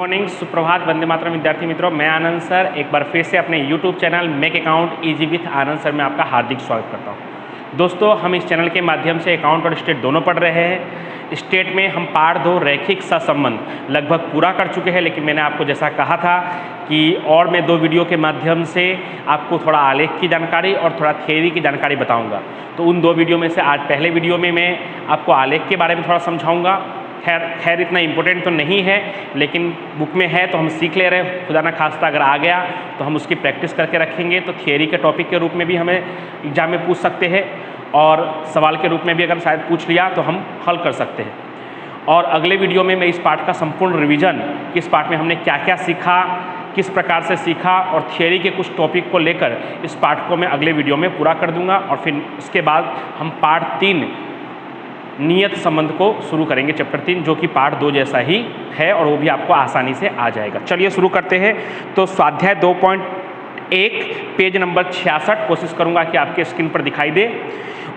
Morning, सुप्रभात, वंदे मातरम विद्यार्थी मित्रों। मैं आनंद सर एक बार फिर से अपने YouTube channel make account easy with Anand sir में आपका हार्दिक स्वागत करता हूं। दोस्तों, हम इस चैनल के माध्यम से अकाउंट और स्टेट दोनों पढ़ रहे हैं। स्टेट में हम पार्ट 2 रैखिक सहसंबंध लगभग पूरा कर चुके हैं, लेकिन मैंने आपको जैसा कहा था कि और मैं 2 वीडियो के माध्यम से आपको थोड़ा आलेख की जानकारी और थोड़ा थ्योरी की जानकारी बताऊँगा। तो उन 2 वीडियो में से आज पहले वीडियो में मैं आपको आलेख के बारे में थोड़ा समझाऊँगा। खैर इतना इम्पोर्टेंट तो नहीं है, लेकिन बुक में है तो हम सीख ले रहे हैं। खुदा ना खास्ता अगर आ गया तो हम उसकी प्रैक्टिस करके रखेंगे, तो थियरी के टॉपिक के रूप में भी हमें एग्जाम में पूछ सकते हैं और सवाल के रूप में भी अगर शायद पूछ लिया तो हम हल कर सकते हैं। और अगले वीडियो में मैं इस पार्ट का संपूर्ण रिवीजन, किस पार्ट में हमने क्या क्या सीखा, किस प्रकार से सीखा और थियरी के कुछ टॉपिक को लेकर इस पार्ट को मैं अगले वीडियो में पूरा कर दूंगा। और फिर इसके बाद हम पार्ट 3 नियत संबंध को शुरू करेंगे, चैप्टर 3, जो कि पार्ट 2 जैसा ही है और वो भी आपको आसानी से आ जाएगा। चलिए शुरू करते हैं। तो स्वाध्याय 2.1 पेज नंबर 66 कोशिश करूंगा कि आपके स्क्रीन पर दिखाई दे।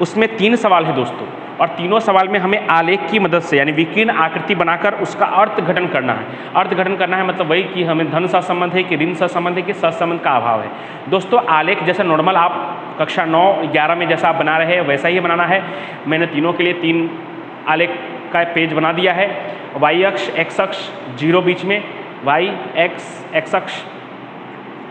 उसमें 3 सवाल है दोस्तों, और तीनों सवाल में हमें आलेख की मदद से यानी विकीर्ण आकृति बनाकर उसका अर्थघटन करना है। अर्थघटन करना है मतलब वही कि हमें धन सहसंबंध है कि ऋण सहसंबंध है कि सहसंबंध का अभाव है। दोस्तों, आलेख जैसा नॉर्मल आप कक्षा 9-11 में जैसा आप बना रहे हैं वैसा ही बनाना है। मैंने तीनों के लिए 3 आलेख का पेज बना दिया है। वाई अक्ष, एक्स अक्ष, 0 बीच में, वाई एक्स अक्ष।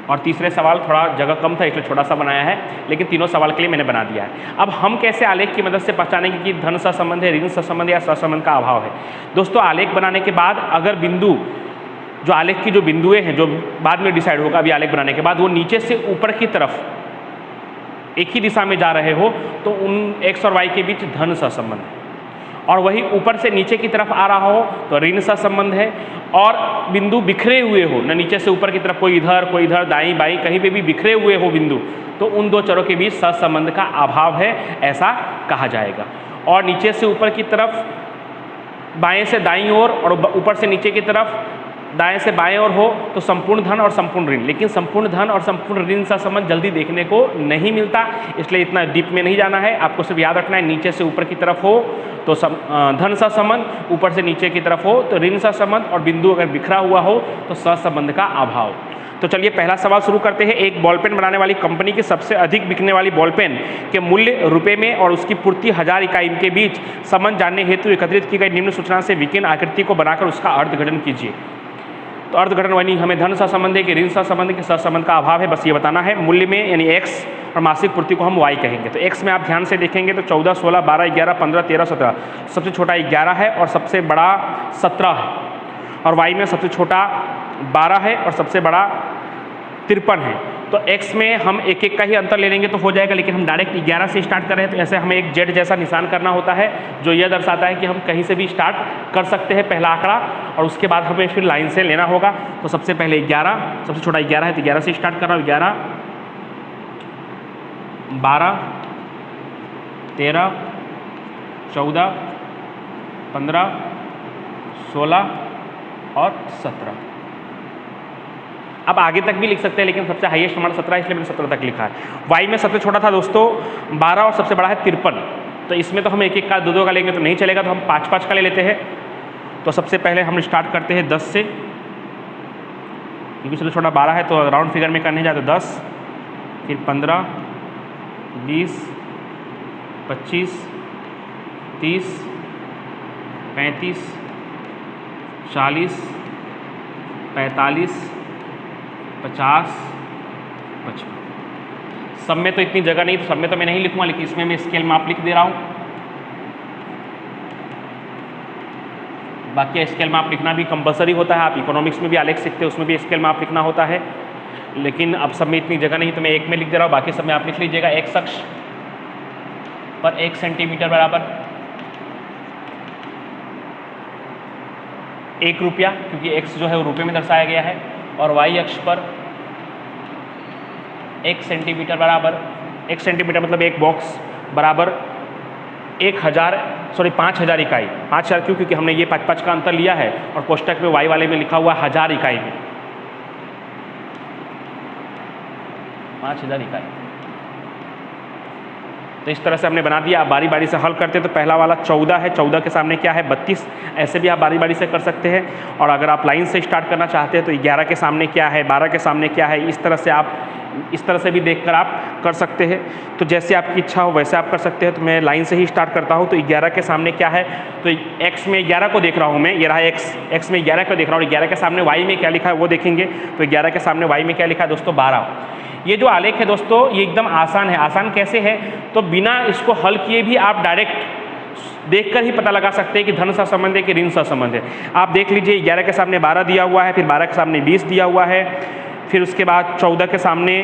और तीसरे सवाल थोड़ा जगह कम था इसलिए छोटा सा बनाया है, लेकिन तीनों सवाल के लिए मैंने बना दिया है। अब हम कैसे आलेख की मदद से पहचानेंगे कि धन सहसंबंध है, ऋण सहसंबंध या सहसंबंध का अभाव है। दोस्तों, आलेख बनाने के बाद अगर बिंदु, जो आलेख की जो बिंदुएं हैं जो बाद में डिसाइड होगा अभी आलेख बनाने के बाद, वो नीचे से ऊपर की तरफ एक ही दिशा में जा रहे हो तो उन एक्स और वाई के बीच धन सहसंबंध है। और वही ऊपर से नीचे की तरफ आ रहा हो तो ऋण सहसंबंध है। और बिंदु बिखरे हुए हो, न नीचे से ऊपर की तरफ कोई इधर दाईं बाईं कहीं पे भी बिखरे हुए हो बिंदु, तो उन 2 चरों के बीच सहसंबंध का अभाव है, ऐसा कहा जाएगा। और नीचे से ऊपर की तरफ, बाएं से दाईं ओर और ऊपर से नीचे की तरफ दाएं से बाएं ओर हो तो संपूर्ण धन और संपूर्ण ऋण। लेकिन संपूर्ण धन और संपूर्ण ऋण सहसंबंध जल्दी देखने को नहीं मिलता, इसलिए इतना डीप में नहीं जाना है। आपको सिर्फ याद रखना है नीचे से ऊपर की तरफ हो तो धन सहसंबंध, ऊपर से नीचे की तरफ हो तो ऋण सहसंबंध, और बिंदु अगर बिखरा हुआ हो तो सहसंबंध का अभाव। तो चलिए पहला सवाल शुरू करते हैं। एक बॉल पेन बनाने वाली कंपनी की सबसे अधिक बिकने वाली बॉल पेन के मूल्य रुपए में और उसकी पूर्ति 1000 इकाई के बीच संबंध जानने हेतु एकत्रित की गई निम्न सूचना से विकीर्ण आकृति को बनाकर उसका अर्थघटन कीजिए। तो अर्थघटन वाली हमें धन सहसंबंध है कि ऋण सहसंबंध के सहसंबंध का अभाव है, बस ये बताना है। मूल्य में यानी एक्स और मासिक पूर्ति को हम वाई कहेंगे। तो एक्स में आप ध्यान से देखेंगे तो 14, 16, 12, 11, 15, 13, 17, सबसे छोटा 11 है और सबसे बड़ा 17 है। और वाई में सबसे छोटा 12 है और सबसे बड़ा 53 है। तो x में हम एक एक का ही अंतर ले लेंगे तो हो जाएगा, लेकिन हम डायरेक्ट 11 से स्टार्ट कर रहे हैं तो ऐसे हमें एक जेड जैसा निशान करना होता है, जो यह दर्शाता है कि हम कहीं से भी स्टार्ट कर सकते हैं पहला आंकड़ा, और उसके बाद हमें फिर लाइन से लेना होगा। तो सबसे पहले 11, सबसे छोटा 11 है तो 11 से स्टार्ट कर रहा हूँ। 11, 12, 13, 14, 15, 16 और 17। अब आगे तक भी लिख सकते हैं, लेकिन सबसे हाईएस्ट हमारा 17 इसलिए मैंने 17 तक लिखा है। वाई में सबसे छोटा था दोस्तों 12 और सबसे बड़ा है 53। तो इसमें तो हम एक एक का 2-2 का लेंगे तो नहीं चलेगा, तो हम 5-5 का ले लेते हैं। तो सबसे पहले हम स्टार्ट करते हैं 10 से, क्योंकि सबसे छोटा 12 है तो राउंड फिगर में करने जाए तो 10, फिर 15, 20, 25, 30, 35, 40, 45, 50, 55। सब में तो इतनी जगह नहीं, तो सब में तो मैं नहीं लिखूंगा, लेकिन इसमें मैं स्केल माप लिख दे रहा हूँ। बाकी स्केल माप लिखना भी कंपलसरी होता है। आप इकोनॉमिक्स में भी आलेख सीखते हैं, उसमें भी स्केल माप लिखना होता है, लेकिन अब सब में इतनी जगह नहीं तो मैं एक में लिख दे रहा हूँ। बाकी सब में आप लिख लीजिएगा। एक्स अक्ष पर 1 सेंटीमीटर बराबर 1 रुपया, क्योंकि एक्स जो है वो रुपये में दर्शाया गया है। और वाई अक्ष पर 1 सेंटीमीटर बराबर, 1 सेंटीमीटर मतलब 1 बॉक्स बराबर 5,000 इकाई। 5,000 क्यों? क्योंकि हमने ये 5-5 का अंतर लिया है और कोष्टक में वाई वाले में लिखा हुआ 1000 इकाई में 5,000 इकाई। तो इस तरह से हमने बना दिया। आप बारी बारी से हल करते हैं तो पहला वाला 14 है, 14 के सामने क्या है 32, ऐसे भी आप बारी बारी से कर सकते हैं। और अगर आप लाइन से स्टार्ट करना चाहते हैं तो 11 के सामने क्या है, 12 के सामने क्या है, इस तरह से आप इस तरह से भी देखकर आप कर सकते हैं। तो जैसे आपकी इच्छा हो वैसे आप कर सकते हैं। तो मैं लाइन से ही स्टार्ट करता हूँ। तो 11 के सामने क्या है, तो x में 11 को देख रहा हूँ मैं, ये रहा x में 11 को देख रहा हूँ। 11 के सामने y में क्या लिखा है वो देखेंगे। तो 11 के सामने y में क्या लिखा है दोस्तों 12। ये जो आलेख है दोस्तों ये एकदम आसान है। आसान कैसे है, तो बिना इसको हल किए भी आप डायरेक्ट देखकर ही पता लगा सकते हैं कि धन सहसंबंध है कि ऋण सहसंबंध है। आप देख लीजिए 11 के सामने 12 दिया हुआ है, फिर 12 के सामने 20 दिया हुआ है, फिर उसके बाद 14 के सामने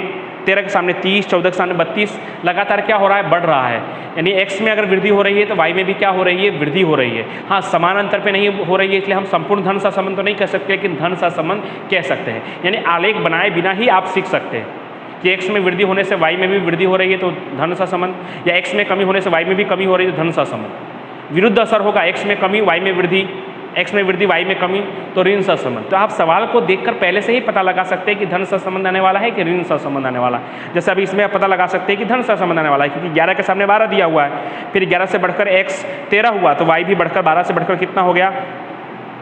13 के सामने 30, 14 के सामने 32, लगातार क्या हो रहा है, बढ़ रहा है। यानी x में अगर वृद्धि हो रही है तो y में भी क्या हो रही है, वृद्धि हो रही है। हाँ, समान अंतर पे नहीं हो रही है, इसलिए हम संपूर्ण धन सहसंबंध तो नहीं कह सकते, लेकिन धन सहसंबंध कह सकते हैं। यानी आलेख बनाए बिना ही आप सीख सकते हैं कि x में वृद्धि होने से y में भी वृद्धि हो रही है तो धन सहसंबंध, या x में कमी होने से y में भी कमी हो रही है तो धन सहसंबंध। विरुद्ध असर होगा, x में कमी y में वृद्धि, x में वृद्धि y में कमी तो ऋण सहसंबंध। तो आप सवाल को देखकर पहले से ही पता लगा सकते हैं कि धन सहसंबंध आने वाला है कि ऋण सहसंबंध आने वाला है। जैसे अभी इसमें आप पता लगा सकते हैं कि धन सहसंबंध आने वाला है, क्योंकि 11 के सामने 12 दिया हुआ है, फिर 11 से बढ़कर x 13 हुआ तो y भी बढ़कर 12 से बढ़कर कितना हो गया,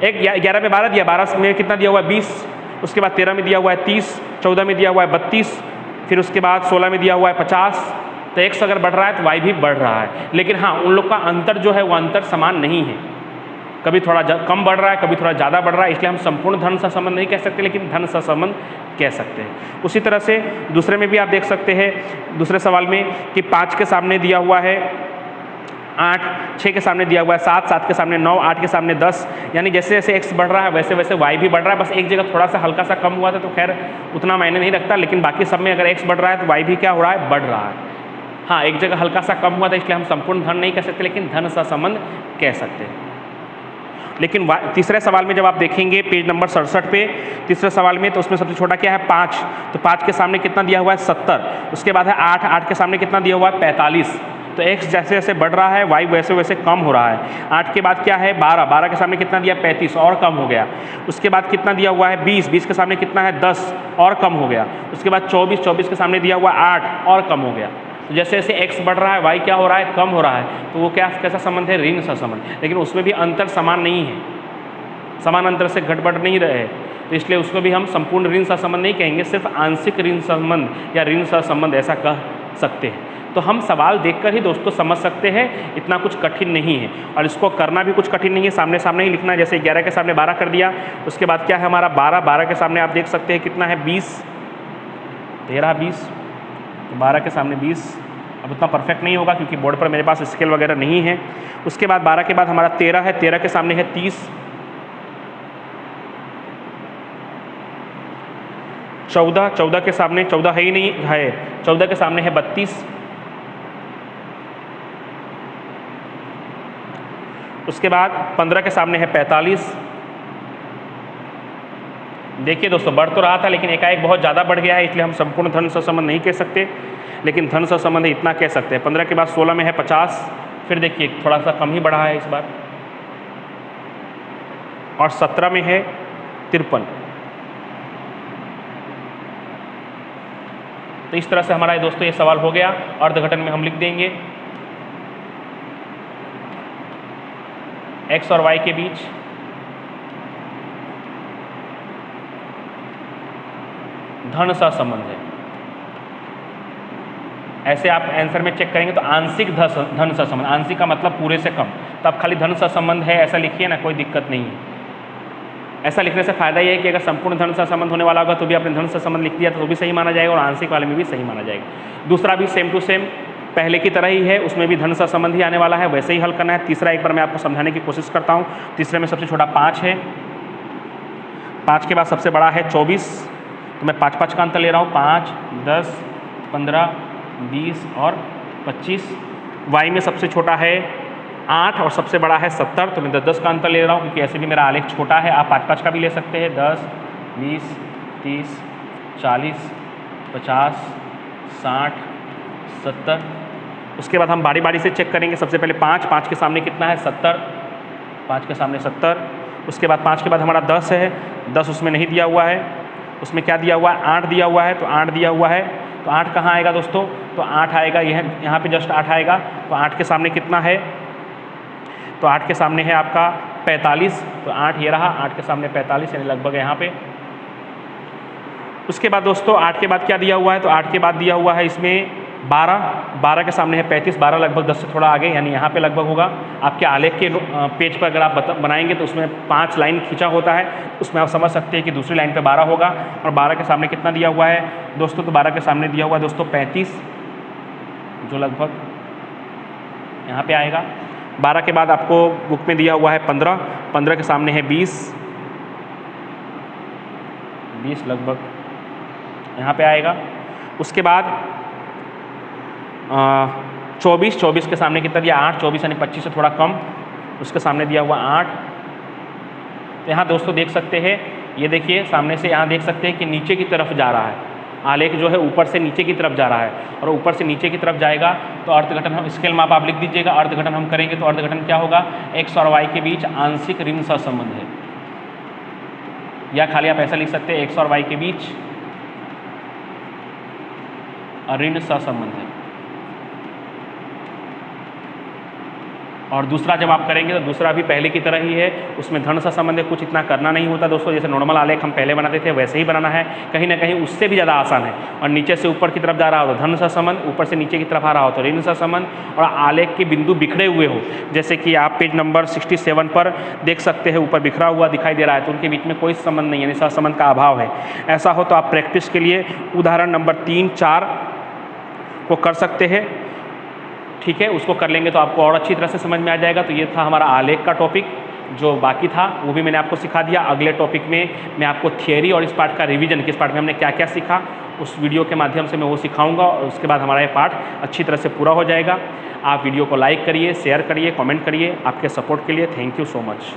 11 में 12 दिया, 12 में कितना दिया हुआ है 20, उसके बाद 13 में दिया हुआ है 30, 14 में दिया हुआ है 32, फिर उसके बाद 16 में दिया हुआ है 50। तो x अगर बढ़ रहा है तो y भी बढ़ रहा है। लेकिन हाँ, उन लोग का अंतर जो है वो अंतर समान नहीं है, कभी थोड़ा कम बढ़ रहा है, कभी थोड़ा ज़्यादा बढ़ रहा है। इसलिए हम संपूर्ण धन सहसंबंध नहीं कह सकते, लेकिन धन सहसंबंध कह सकते हैं। उसी तरह से दूसरे में भी आप देख सकते हैं, दूसरे सवाल में कि 5 के सामने दिया हुआ है 8, 6 के सामने दिया हुआ है 7, 7 के सामने 9, 8 के सामने 10। यानी जैसे जैसे x बढ़ रहा है वैसे वैसे y भी बढ़ रहा है। बस एक जगह थोड़ा सा हल्का सा कम हुआ था तो खैर उतना मायने नहीं रखता, लेकिन बाकी सब में अगर x बढ़ रहा है तो y भी क्या हो रहा है, बढ़ रहा है। हाँ, एक जगह हल्का सा कम हुआ था इसलिए हम संपूर्ण धन नहीं कह सकते, लेकिन धन सहसंबंध कह सकते हैं। लेकिन तीसरे सवाल में जब आप देखेंगे पेज नंबर 67 पे, तीसरे सवाल में, तो उसमें सबसे छोटा क्या है 5। तो 5 के सामने कितना दिया हुआ है 70, उसके बाद है 8, 8 के सामने कितना दिया हुआ है 45। तो x जैसे जैसे बढ़ रहा है y वैसे वैसे कम हो रहा है। 8 के बाद क्या है 12, 12 के सामने कितना दिया 35 और कम हो गया। उसके बाद कितना दिया हुआ है 20, 20 के सामने कितना है 10 और कम हो गया। उसके बाद 24, 24 के सामने दिया हुआ 8 और कम हो गया। तो जैसे जैसे x बढ़ रहा है y क्या हो रहा है, कम हो रहा है। तो वो क्या कैसा संबंध है, ऋण सहसंबंध। लेकिन उसमें भी अंतर समान नहीं है, समान अंतर से घट बढ़ नहीं रहे, तो इसलिए उसको भी हम संपूर्ण ऋण सहसंबंध नहीं कहेंगे, सिर्फ आंशिक ऋण संबंध या ऋण सहसंबंध ऐसा कह सकते हैं। तो हम सवाल देखकर ही दोस्तों समझ सकते हैं, इतना कुछ कठिन नहीं है और इसको करना भी कुछ कठिन नहीं है, सामने सामने ही लिखना है। जैसे 11 के सामने 12 कर दिया, उसके बाद क्या है हमारा 12, 12 के सामने आप देख सकते हैं कितना है 20, 13, 20, तो 12 के सामने 20। अब उतना परफेक्ट नहीं होगा क्योंकि बोर्ड पर मेरे पास स्केल वगैरह नहीं है। उसके बाद 12 के बाद हमारा 13 है, 13 के सामने है 30, 14, 14 के सामने 14 है ही नहीं है, 14 के सामने है 32। उसके बाद 15 के सामने है 45। देखिए दोस्तों बढ़ तो रहा था लेकिन एकाएक बहुत ज़्यादा बढ़ गया है, इसलिए हम संपूर्ण धन सहसंबंध नहीं कह सकते, लेकिन धन सहसंबंध इतना कह सकते हैं। 15 के बाद 16 में है 50, फिर देखिए थोड़ा सा कम ही बढ़ा है इस बार, और 17 में है 53। तो इस तरह से हमारा दोस्तों ये सवाल हो गया। अर्धघटन में हम लिख देंगे x और y के बीच धन सहसंबंध है। ऐसे आप आंसर में चेक करेंगे तो आंशिक धन सहसंबंध, आंशिक का मतलब पूरे से कम, तो आप खाली धन सहसंबंध है ऐसा लिखिए ना, कोई दिक्कत नहीं है। ऐसा लिखने से फायदा ये है कि अगर संपूर्ण धन सहसंबंध होने वाला होगा तो भी आपने धन सहसंबंध लिख दिया तो भी सही माना जाएगा और आंशिक वाले में भी सही माना जाएगा। दूसरा भी सेम टू सेम पहले की तरह ही है, उसमें भी धन सहसंबंध ही आने वाला है, वैसे ही हल करना है। तीसरा एक बार मैं आपको समझाने की कोशिश करता हूँ। तीसरे में सबसे छोटा 5 है, 5 के बाद सबसे बड़ा है 24, तो मैं 5 5 का अंतर ले रहा हूँ, 5, 10, 15, 20 और 25। y में सबसे छोटा है 8 और सबसे बड़ा है 70, तो मैं 10 10 का अंतर ले रहा हूँ क्योंकि ऐसे भी मेरा आलेख छोटा है। आप 5 5 का भी ले सकते हैं, 10, 20, 30, 40, 50, 60, 70। उसके बाद हम बारी बारी से चेक करेंगे। सबसे पहले 5, 5 के सामने कितना है 70, 5 के सामने 70। उसके बाद 5 के बाद हमारा 10 है, 10 उसमें नहीं दिया हुआ है, उसमें क्या दिया हुआ है 8 दिया हुआ है, तो 8 दिया हुआ है तो 8 कहाँ आएगा दोस्तों? तो 8 आएगा, यह यहाँ पे जस्ट 8 आएगा। तो 8 के सामने कितना है? तो 8 के सामने है आपका 45। तो 8 ये रहा, 8 के सामने 45 यानी लगभग यहाँ पे। उसके बाद दोस्तों 8 के बाद क्या दिया हुआ है? तो 8 के बाद दिया हुआ है इसमें 12 के सामने है 35, 12 लगभग 10 से थोड़ा आगे यानी यहाँ पे लगभग होगा। आपके आलेख के पेज पर अगर आप बनाएंगे तो उसमें 5 लाइन खींचा होता है, उसमें आप समझ सकते हैं कि दूसरी लाइन पे 12 होगा। और 12 के सामने कितना दिया हुआ है दोस्तों? तो 12 के सामने दिया हुआ है दोस्तों 35, जो लगभग यहाँ पे आएगा। 12 के बाद आपको बुक में दिया हुआ है 15 के सामने है 20 लगभग यहाँ पे आएगा। उसके बाद 24 के सामने कितना दिया? 8, 24 यानी 25 से थोड़ा कम, उसके सामने दिया हुआ 8। तो यहाँ दोस्तों देख सकते हैं, ये देखिए सामने से यहाँ देख सकते हैं कि नीचे की तरफ जा रहा है, आलेख जो है ऊपर से नीचे की तरफ जा रहा है। और ऊपर से नीचे की तरफ जाएगा तो अर्थघटन हम स्केल माप आप लिख दीजिएगा। अर्थघटन हम करेंगे तो अर्थघटन क्या होगा? x और y के बीच आंशिक ऋण सहसंबंध है, या खाली आप ऐसा लिख सकते हैं x और y के बीच ऋण सहसंबंध है। और दूसरा जब आप करेंगे तो दूसरा भी पहले की तरह ही है, उसमें धन सहसंबंध है, कुछ इतना करना नहीं होता दोस्तों। जैसे नॉर्मल आलेख हम पहले बनाते थे वैसे ही बनाना है, कहीं ना कहीं उससे भी ज़्यादा आसान है। और नीचे से ऊपर की तरफ जा रहा हो तो धन सहसंबंध, ऊपर से नीचे की तरफ आ रहा हो तो ऋण सहसंबंध। और आलेख के बिंदु बिखरे हुए हो, जैसे कि आप पेज नंबर 67 पर देख सकते हैं, ऊपर बिखरा हुआ दिखाई दे रहा है, तो उनके बीच में कोई संबंध नहीं है, यानी सहसंबंध का अभाव है। ऐसा हो तो आप प्रैक्टिस के लिए उदाहरण नंबर 3, 4 को कर सकते हैं, ठीक है। उसको कर लेंगे तो आपको और अच्छी तरह से समझ में आ जाएगा। तो ये था हमारा आलेख का टॉपिक, जो बाकी था वो भी मैंने आपको सिखा दिया। अगले टॉपिक में मैं आपको थियरी और इस पार्ट का रिवीजन, किस पार्ट में हमने क्या क्या सीखा, उस वीडियो के माध्यम से मैं वो सिखाऊंगा। और उसके बाद हमारा ये पार्ट अच्छी तरह से पूरा हो जाएगा। आप वीडियो को लाइक करिए, शेयर करिए, कमेंट करिए। आपके सपोर्ट के लिए थैंक यू सो मच।